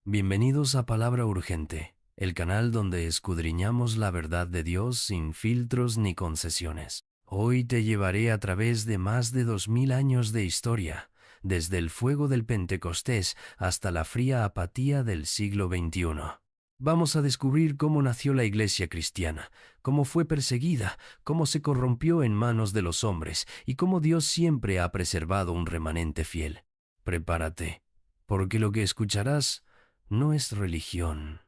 Bienvenidos a Palabra Urgente, el canal donde escudriñamos la verdad de Dios sin filtros ni concesiones. Hoy te llevaré a través de más de 2000 años de historia, desde el fuego del Pentecostés hasta la fría apatía del siglo XXI. Vamos a descubrir cómo nació la Iglesia cristiana, cómo fue perseguida, cómo se corrompió en manos de los hombres y cómo Dios siempre ha preservado un remanente fiel. Prepárate, porque lo que escucharás no es religión.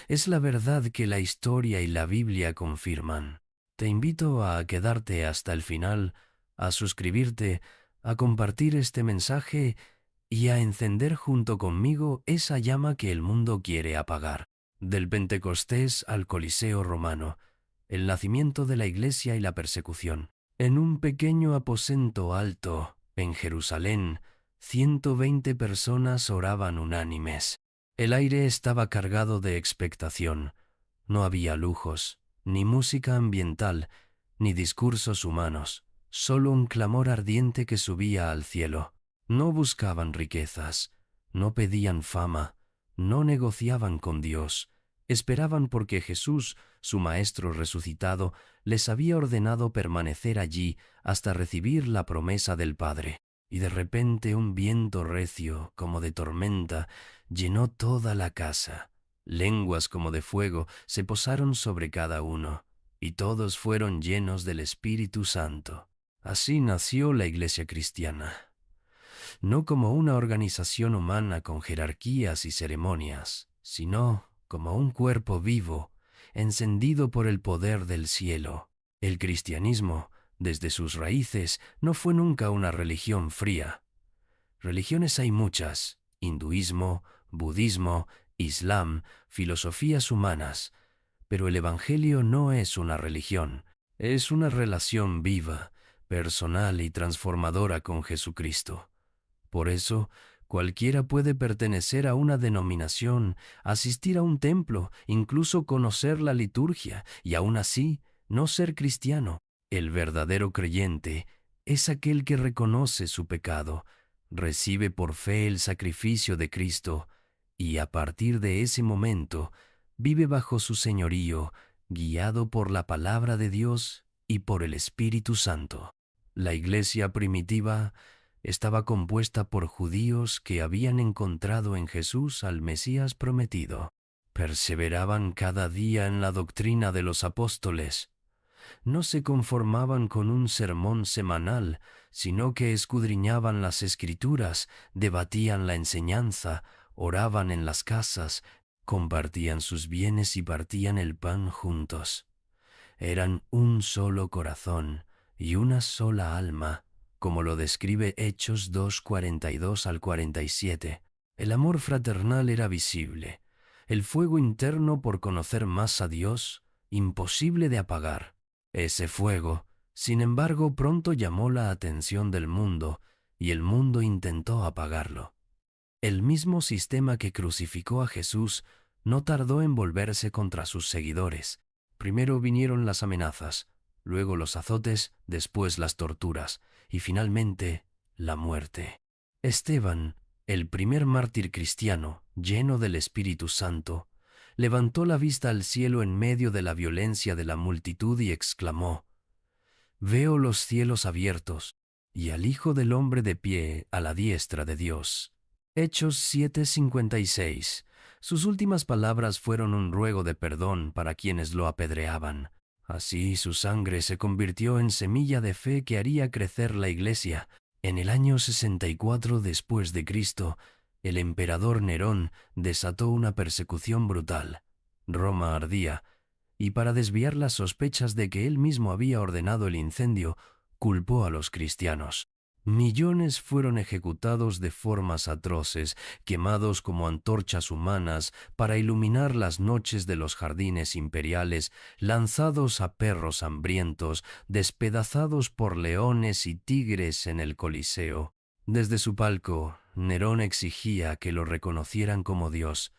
Es la verdad que la historia y la Biblia confirman. Te invito a quedarte hasta el final, a suscribirte, a compartir este mensaje y a encender junto conmigo esa llama que el mundo quiere apagar. Del Pentecostés al Coliseo romano, el nacimiento de la Iglesia y la persecución. En un pequeño aposento alto, en Jerusalén, 120 personas oraban unánimes. El aire estaba cargado de expectación. No había lujos, ni música ambiental, ni discursos humanos, solo un clamor ardiente que subía al cielo. No buscaban riquezas, no pedían fama, no negociaban con Dios. Esperaban porque Jesús, su Maestro resucitado, les había ordenado permanecer allí hasta recibir la promesa del Padre. Y de repente un viento recio, como de tormenta, llenó toda la casa. Lenguas como de fuego se posaron sobre cada uno, y todos fueron llenos del Espíritu Santo. Así nació la Iglesia cristiana, no como una organización humana con jerarquías y ceremonias, sino como un cuerpo vivo, encendido por el poder del cielo. El cristianismo, desde sus raíces, no fue nunca una religión fría. Religiones hay muchas: hinduismo, budismo, islam, filosofías humanas. Pero el Evangelio no es una religión, es una relación viva, personal y transformadora con Jesucristo. Por eso, cualquiera puede pertenecer a una denominación, asistir a un templo, incluso conocer la liturgia, y aún así no ser cristiano. El verdadero creyente es aquel que reconoce su pecado, recibe por fe el sacrificio de Cristo, y a partir de ese momento vive bajo su señorío, guiado por la palabra de Dios y por el Espíritu Santo. La iglesia primitiva estaba compuesta por judíos que habían encontrado en Jesús al Mesías prometido. Perseveraban cada día en la doctrina de los apóstoles. No se conformaban con un sermón semanal, sino que escudriñaban las Escrituras, debatían la enseñanza, oraban en las casas, compartían sus bienes y partían el pan juntos. Eran un solo corazón y una sola alma, como lo describe Hechos 2:42 al 47. El amor fraternal era visible, el fuego interno por conocer más a Dios, imposible de apagar. Ese fuego, sin embargo, pronto llamó la atención del mundo, y el mundo intentó apagarlo. El mismo sistema que crucificó a Jesús no tardó en volverse contra sus seguidores. Primero vinieron las amenazas, luego los azotes, después las torturas y finalmente la muerte. Esteban, el primer mártir cristiano, lleno del Espíritu Santo, levantó la vista al cielo en medio de la violencia de la multitud y exclamó: «Veo los cielos abiertos y al Hijo del Hombre de pie a la diestra de Dios». Hechos 7:56. Sus últimas palabras fueron un ruego de perdón para quienes lo apedreaban. Así su sangre se convirtió en semilla de fe que haría crecer la Iglesia. En el año 64 después de Cristo, el emperador Nerón desató una persecución brutal. Roma ardía, y para desviar las sospechas de que él mismo había ordenado el incendio, culpó a los cristianos. Millones fueron ejecutados de formas atroces, quemados como antorchas humanas para iluminar las noches de los jardines imperiales, lanzados a perros hambrientos, despedazados por leones y tigres en el Coliseo. Desde su palco, Nerón exigía que lo reconocieran como Dios,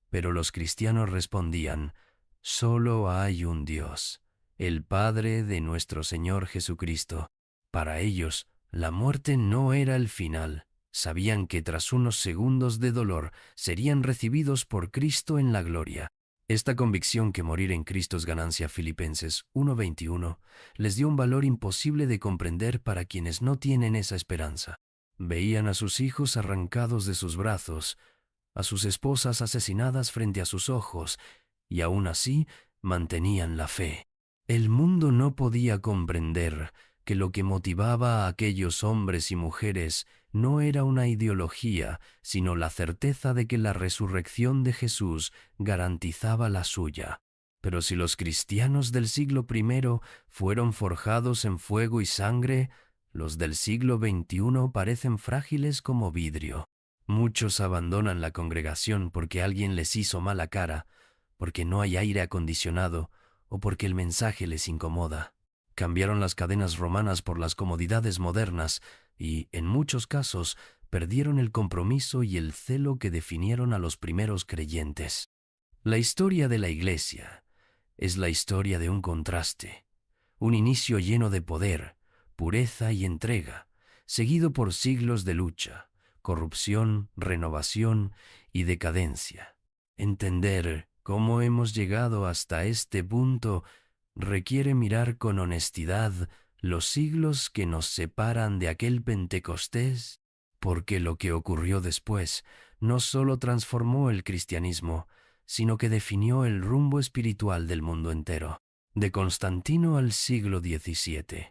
pero los cristianos respondían: «Solo hay un Dios, el Padre de nuestro Señor Jesucristo». Para ellos, la muerte no era el final, Sabían que tras unos segundos de dolor serían recibidos por Cristo en la gloria. Esta convicción que morir en Cristo es ganancia, Filipenses 1:21, les dio un valor imposible de comprender para quienes no tienen esa esperanza. Veían a sus hijos arrancados de sus brazos, a sus esposas asesinadas frente a sus ojos, y aún así mantenían la fe. El mundo no podía comprender que lo que motivaba a aquellos hombres y mujeres no era una ideología, sino la certeza de que la resurrección de Jesús garantizaba la suya. Pero si los cristianos del siglo I fueron forjados en fuego y sangre, los del siglo XXI parecen frágiles como vidrio. Muchos abandonan la congregación porque alguien les hizo mala cara, porque no hay aire acondicionado o porque el mensaje les incomoda. Cambiaron las cadenas romanas por las comodidades modernas y, en muchos casos, perdieron el compromiso y el celo que definieron a los primeros creyentes. La historia de la Iglesia es la historia de un contraste, un inicio lleno de poder, pureza y entrega, seguido por siglos de lucha, corrupción, renovación y decadencia. Entender cómo hemos llegado hasta este punto requiere mirar con honestidad los siglos que nos separan de aquel Pentecostés, porque lo que ocurrió después no solo transformó el cristianismo, sino que definió el rumbo espiritual del mundo entero. De Constantino al siglo XVII,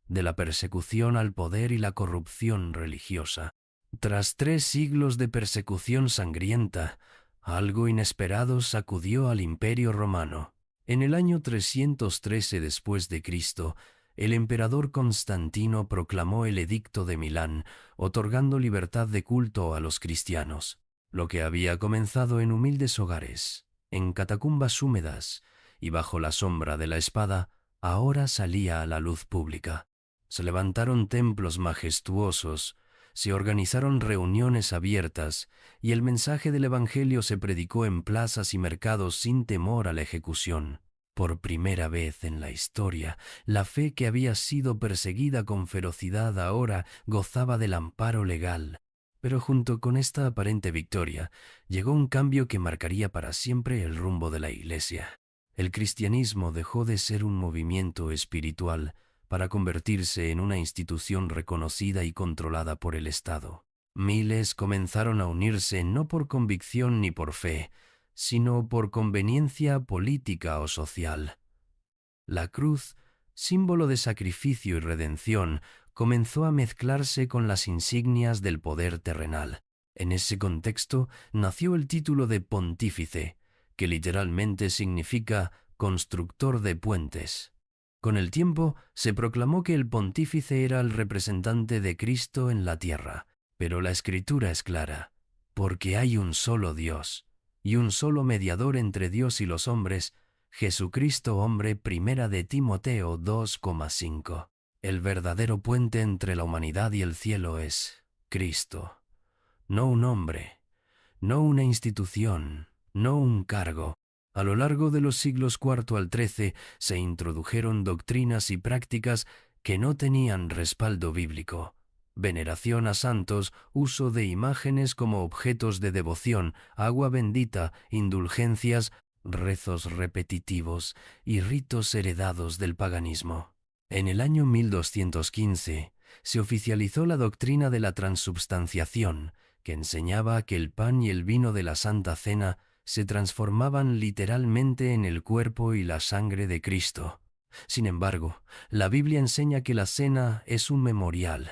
de la persecución al poder y la corrupción religiosa. Tras 3 siglos de persecución sangrienta, algo inesperado sacudió al Imperio Romano. En el año 313 después de Cristo, el emperador Constantino proclamó el Edicto de Milán, otorgando libertad de culto a los cristianos. Lo que había comenzado en humildes hogares, en catacumbas húmedas y bajo la sombra de la espada, ahora salía a la luz pública. Se levantaron templos majestuosos, se organizaron reuniones abiertas y el mensaje del Evangelio se predicó en plazas y mercados sin temor a la ejecución. Por primera vez en la historia, la fe que había sido perseguida con ferocidad ahora gozaba del amparo legal. Pero junto con esta aparente victoria, llegó un cambio que marcaría para siempre el rumbo de la Iglesia. El cristianismo dejó de ser un movimiento espiritual para convertirse en una institución reconocida y controlada por el Estado. Miles comenzaron a unirse no por convicción ni por fe, sino por conveniencia política o social. La cruz, símbolo de sacrificio y redención, comenzó a mezclarse con las insignias del poder terrenal. En ese contexto nació el título de pontífice, que literalmente significa constructor de puentes. Con el tiempo se proclamó que el pontífice era el representante de Cristo en la tierra, pero la Escritura es clara, porque hay un solo Dios y un solo mediador entre Dios y los hombres, Jesucristo hombre. Primera de Timoteo 2,5. El verdadero puente entre la humanidad y el cielo es Cristo, no un hombre, no una institución, no un cargo. A lo largo de los siglos IV al XIII se introdujeron doctrinas y prácticas que no tenían respaldo bíblico. Veneración a santos, uso de imágenes como objetos de devoción, agua bendita, indulgencias, rezos repetitivos y ritos heredados del paganismo. En el año 1215 se oficializó la doctrina de la transubstanciación, que enseñaba que el pan y el vino de la Santa Cena se transformaban literalmente en el cuerpo y la sangre de Cristo. Sin embargo, la Biblia enseña que la cena es un memorial.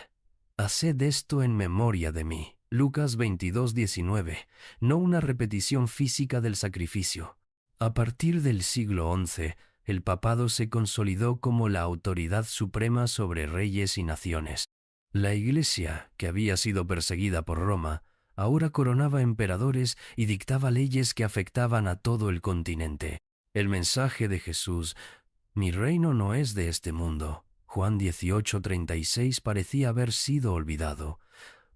Haced esto en memoria de mí. Lucas 22:19, no una repetición física del sacrificio. A partir del siglo XI, el papado se consolidó como la autoridad suprema sobre reyes y naciones. La Iglesia, que había sido perseguida por Roma, ahora coronaba emperadores y dictaba leyes que afectaban a todo el continente. El mensaje de Jesús, mi reino no es de este mundo, Juan 18:36, parecía haber sido olvidado.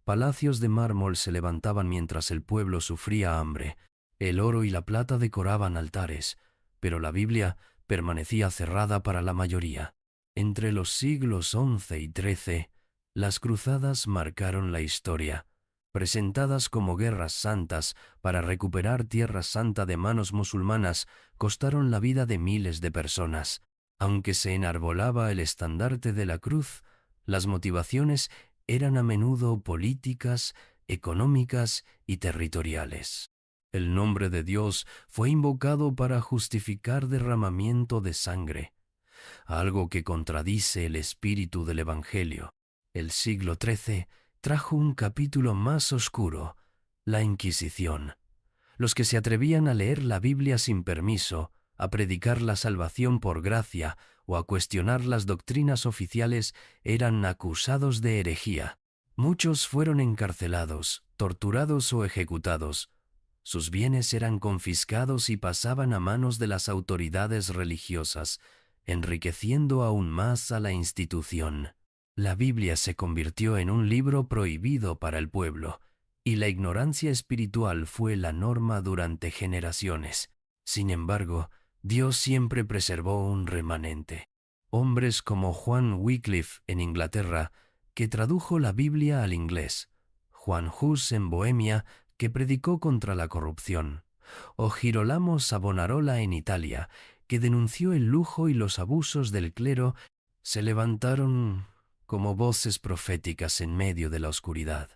Palacios de mármol se levantaban mientras el pueblo sufría hambre. El oro y la plata decoraban altares, pero la Biblia permanecía cerrada para la mayoría. Entre los siglos XI y XIII, las cruzadas marcaron la historia. presentadas como guerras santas para recuperar Tierra Santa de manos musulmanas, costaron la vida de miles de personas. Aunque se enarbolaba el estandarte de la cruz, las motivaciones eran a menudo políticas, económicas y territoriales. El nombre de Dios fue invocado para justificar derramamiento de sangre, algo que contradice el espíritu del Evangelio. El siglo XIII trajo un capítulo más oscuro, la Inquisición. Los que se atrevían a leer la Biblia sin permiso, a predicar la salvación por gracia o a cuestionar las doctrinas oficiales eran acusados de herejía. Muchos fueron encarcelados, torturados o ejecutados. Sus bienes eran confiscados y pasaban a manos de las autoridades religiosas, enriqueciendo aún más a la institución. La Biblia se convirtió en un libro prohibido para el pueblo, y la ignorancia espiritual fue la norma durante generaciones. Sin embargo, Dios siempre preservó un remanente. Hombres como Juan Wycliffe en Inglaterra, que tradujo la Biblia al inglés, Juan Hus en Bohemia, que predicó contra la corrupción, o Girolamo Savonarola en Italia, que denunció el lujo y los abusos del clero, se levantaron como voces proféticas en medio de la oscuridad.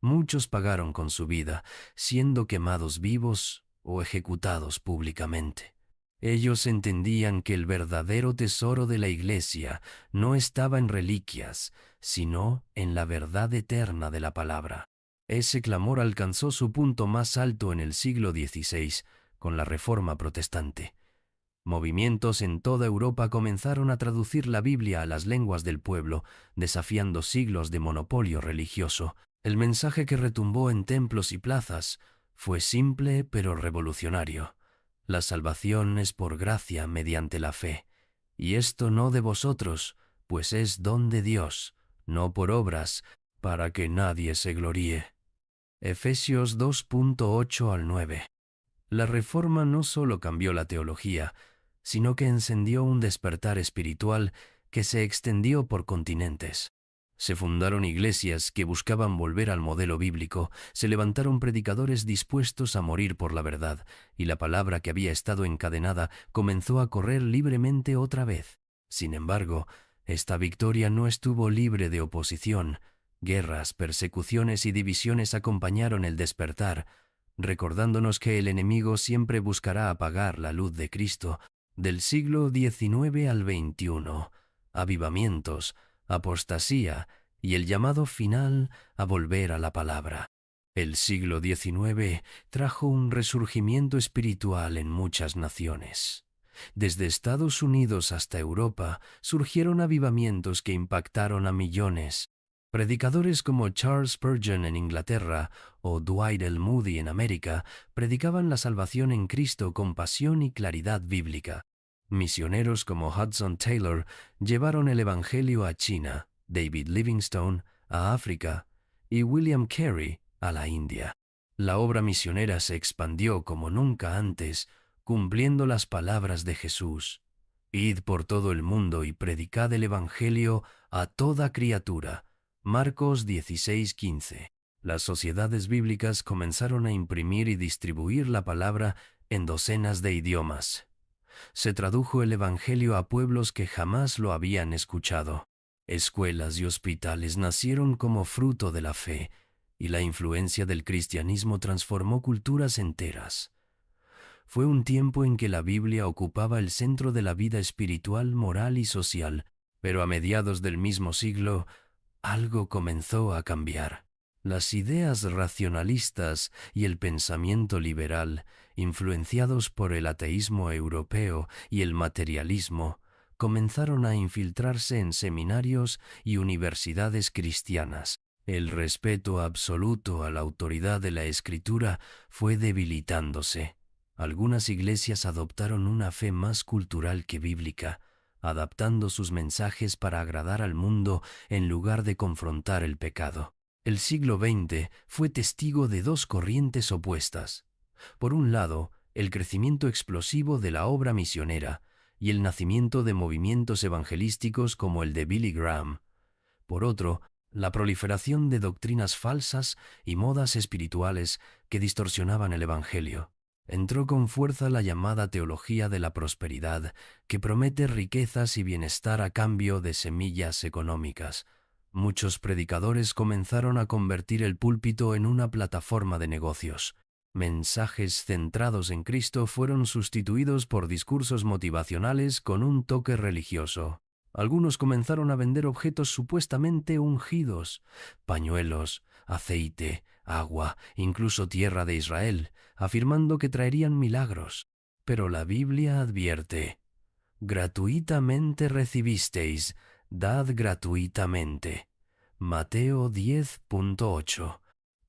Muchos pagaron con su vida, siendo quemados vivos o ejecutados públicamente. Ellos entendían que el verdadero tesoro de la Iglesia no estaba en reliquias, sino en la verdad eterna de la palabra. Ese clamor alcanzó su punto más alto en el siglo XVI, con la Reforma Protestante. Movimientos en toda Europa comenzaron a traducir la Biblia a las lenguas del pueblo, desafiando siglos de monopolio religioso. El mensaje que retumbó en templos y plazas fue simple pero revolucionario. La salvación es por gracia mediante la fe, y esto no de vosotros, pues es don de Dios, no por obras, para que nadie se gloríe. Efesios 2.8 al 9. La Reforma no solo cambió la teología, sino que encendió un despertar espiritual que se extendió por continentes. Se fundaron iglesias que buscaban volver al modelo bíblico, se levantaron predicadores dispuestos a morir por la verdad, y la palabra que había estado encadenada comenzó a correr libremente otra vez. Sin embargo, esta victoria no estuvo libre de oposición. Guerras, persecuciones y divisiones acompañaron el despertar, recordándonos que el enemigo siempre buscará apagar la luz de Cristo. Del siglo XIX al XXI, avivamientos, apostasía y el llamado final a volver a la palabra. El siglo XIX trajo un resurgimiento espiritual en muchas naciones. Desde Estados Unidos hasta Europa surgieron avivamientos que impactaron a millones. Predicadores como Charles Spurgeon en Inglaterra o Dwight L. Moody en América predicaban la salvación en Cristo con pasión y claridad bíblica. Misioneros como Hudson Taylor llevaron el Evangelio a China, David Livingstone a África y William Carey a la India. La obra misionera se expandió como nunca antes, cumpliendo las palabras de Jesús: «Id por todo el mundo y predicad el Evangelio a toda criatura». Marcos 16:15. Las sociedades bíblicas comenzaron a imprimir y distribuir la palabra en docenas de idiomas. Se tradujo el Evangelio a pueblos que jamás lo habían escuchado. Escuelas y hospitales nacieron como fruto de la fe, y la influencia del cristianismo transformó culturas enteras. Fue un tiempo en que la Biblia ocupaba el centro de la vida espiritual, moral y social, pero a mediados del mismo siglo, algo comenzó a cambiar. Las ideas racionalistas y el pensamiento liberal, influenciados por el ateísmo europeo y el materialismo, comenzaron a infiltrarse en seminarios y universidades cristianas. El respeto absoluto a la autoridad de la Escritura fue debilitándose. Algunas iglesias adoptaron una fe más cultural que bíblica, adaptando sus mensajes para agradar al mundo en lugar de confrontar el pecado. El siglo XX fue testigo de dos corrientes opuestas. Por un lado, el crecimiento explosivo de la obra misionera y el nacimiento de movimientos evangelísticos como el de Billy Graham. Por otro, la proliferación de doctrinas falsas y modas espirituales que distorsionaban el Evangelio. Entró con fuerza la llamada teología de la prosperidad, que promete riquezas y bienestar a cambio de semillas económicas. Muchos predicadores comenzaron a convertir el púlpito en una plataforma de negocios. Mensajes centrados en Cristo fueron sustituidos por discursos motivacionales con un toque religioso. Algunos comenzaron a vender objetos supuestamente ungidos, pañuelos, aceite, agua, incluso tierra de Israel, afirmando que traerían milagros. Pero la Biblia advierte: gratuitamente recibisteis, dad gratuitamente. Mateo 10.8.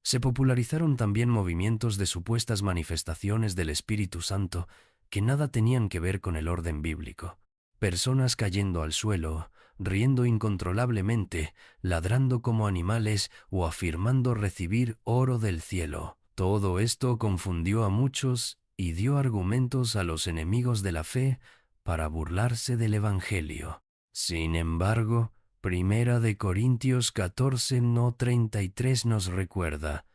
Se popularizaron también movimientos de supuestas manifestaciones del Espíritu Santo que nada tenían que ver con el orden bíblico. Personas cayendo al suelo, riendo incontrolablemente, ladrando como animales o afirmando recibir oro del cielo. Todo esto confundió a muchos y dio argumentos a los enemigos de la fe para burlarse del Evangelio. Sin embargo, Primera de Corintios 14:33 nos recuerda: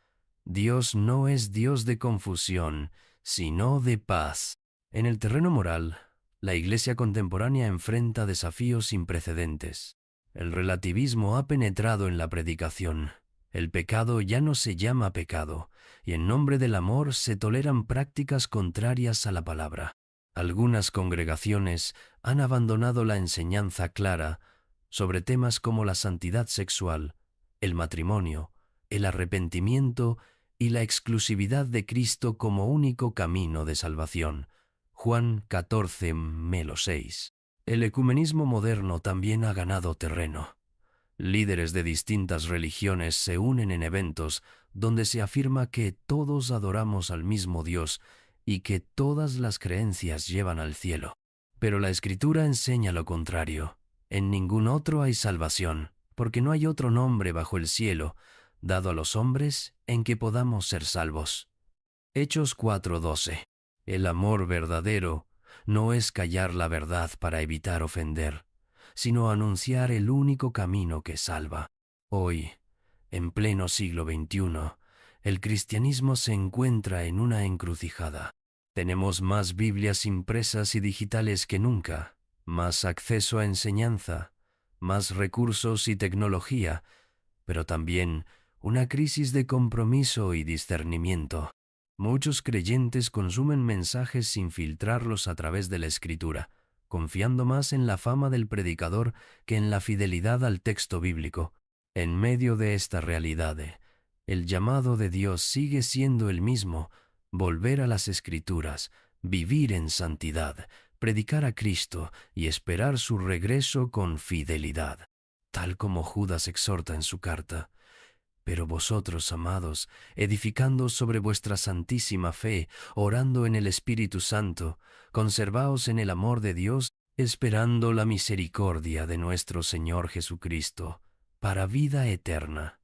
Dios no es Dios de confusión, sino de paz. En el terreno moral, la Iglesia contemporánea enfrenta desafíos sin precedentes. El relativismo ha penetrado en la predicación. El pecado ya no se llama pecado, y en nombre del amor se toleran prácticas contrarias a la palabra. Algunas congregaciones han abandonado la enseñanza clara sobre temas como la santidad sexual, el matrimonio, el arrepentimiento y la exclusividad de Cristo como único camino de salvación. Juan 14:6. El ecumenismo moderno también ha ganado terreno. Líderes de distintas religiones se unen en eventos donde se afirma que todos adoramos al mismo Dios y que todas las creencias llevan al cielo. Pero la Escritura enseña lo contrario. En ningún otro hay salvación, porque no hay otro nombre bajo el cielo dado a los hombres en que podamos ser salvos. Hechos 4:12. El amor verdadero no es callar la verdad para evitar ofender, sino anunciar el único camino que salva. Hoy, en pleno siglo XXI, el cristianismo se encuentra en una encrucijada. Tenemos más Biblias impresas y digitales que nunca, más acceso a enseñanza, más recursos y tecnología, pero también una crisis de compromiso y discernimiento. Muchos creyentes consumen mensajes sin filtrarlos a través de la Escritura, confiando más en la fama del predicador que en la fidelidad al texto bíblico. En medio de esta realidad, el llamado de Dios sigue siendo el mismo: volver a las Escrituras, vivir en santidad, predicar a Cristo y esperar su regreso con fidelidad, tal como Judas exhorta en su carta. Pero vosotros, amados, edificando sobre vuestra santísima fe, orando en el Espíritu Santo, conservaos en el amor de Dios, esperando la misericordia de nuestro Señor Jesucristo, para vida eterna.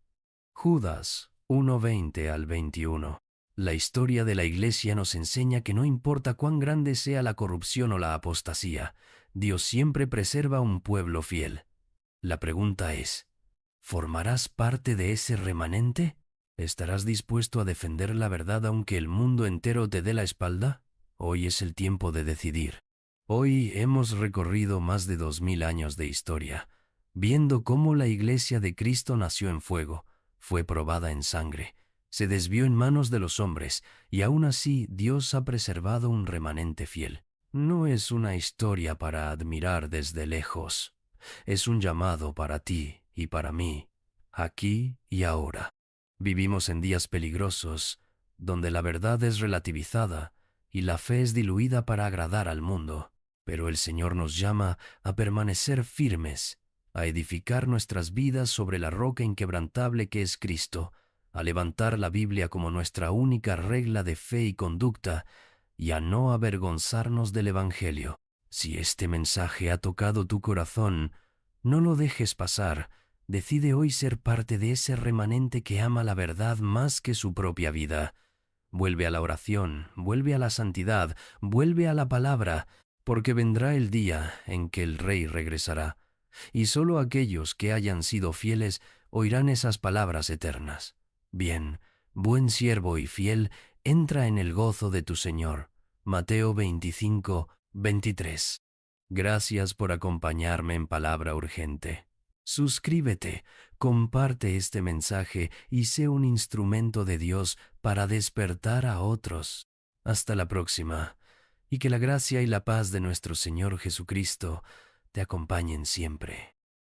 Judas 1:20-21. La historia de la Iglesia nos enseña que no importa cuán grande sea la corrupción o la apostasía, Dios siempre preserva un pueblo fiel. La pregunta es: ¿formarás parte de ese remanente? ¿Estarás dispuesto a defender la verdad aunque el mundo entero te dé la espalda? Hoy es el tiempo de decidir. Hoy hemos recorrido más de 2000 años de historia, viendo cómo la Iglesia de Cristo nació en fuego, fue probada en sangre, se desvió en manos de los hombres, y aún así Dios ha preservado un remanente fiel. No es una historia para admirar desde lejos. Es un llamado para ti y para mí, aquí y ahora. Vivimos en días peligrosos, donde la verdad es relativizada y la fe es diluida para agradar al mundo. Pero el Señor nos llama a permanecer firmes, a edificar nuestras vidas sobre la roca inquebrantable que es Cristo, a levantar la Biblia como nuestra única regla de fe y conducta, y a no avergonzarnos del Evangelio. Si este mensaje ha tocado tu corazón, no lo dejes pasar. Decide hoy ser parte de ese remanente que ama la verdad más que su propia vida. Vuelve a la oración, vuelve a la santidad, vuelve a la palabra, porque vendrá el día en que el Rey regresará, y solo aquellos que hayan sido fieles oirán esas palabras eternas. Bien, buen siervo y fiel, entra en el gozo de tu Señor. Mateo 25, 23. Gracias por acompañarme en Palabra Urgente. Suscríbete, comparte este mensaje y sé un instrumento de Dios para despertar a otros. Hasta la próxima, y que la gracia y la paz de nuestro Señor Jesucristo te acompañen siempre.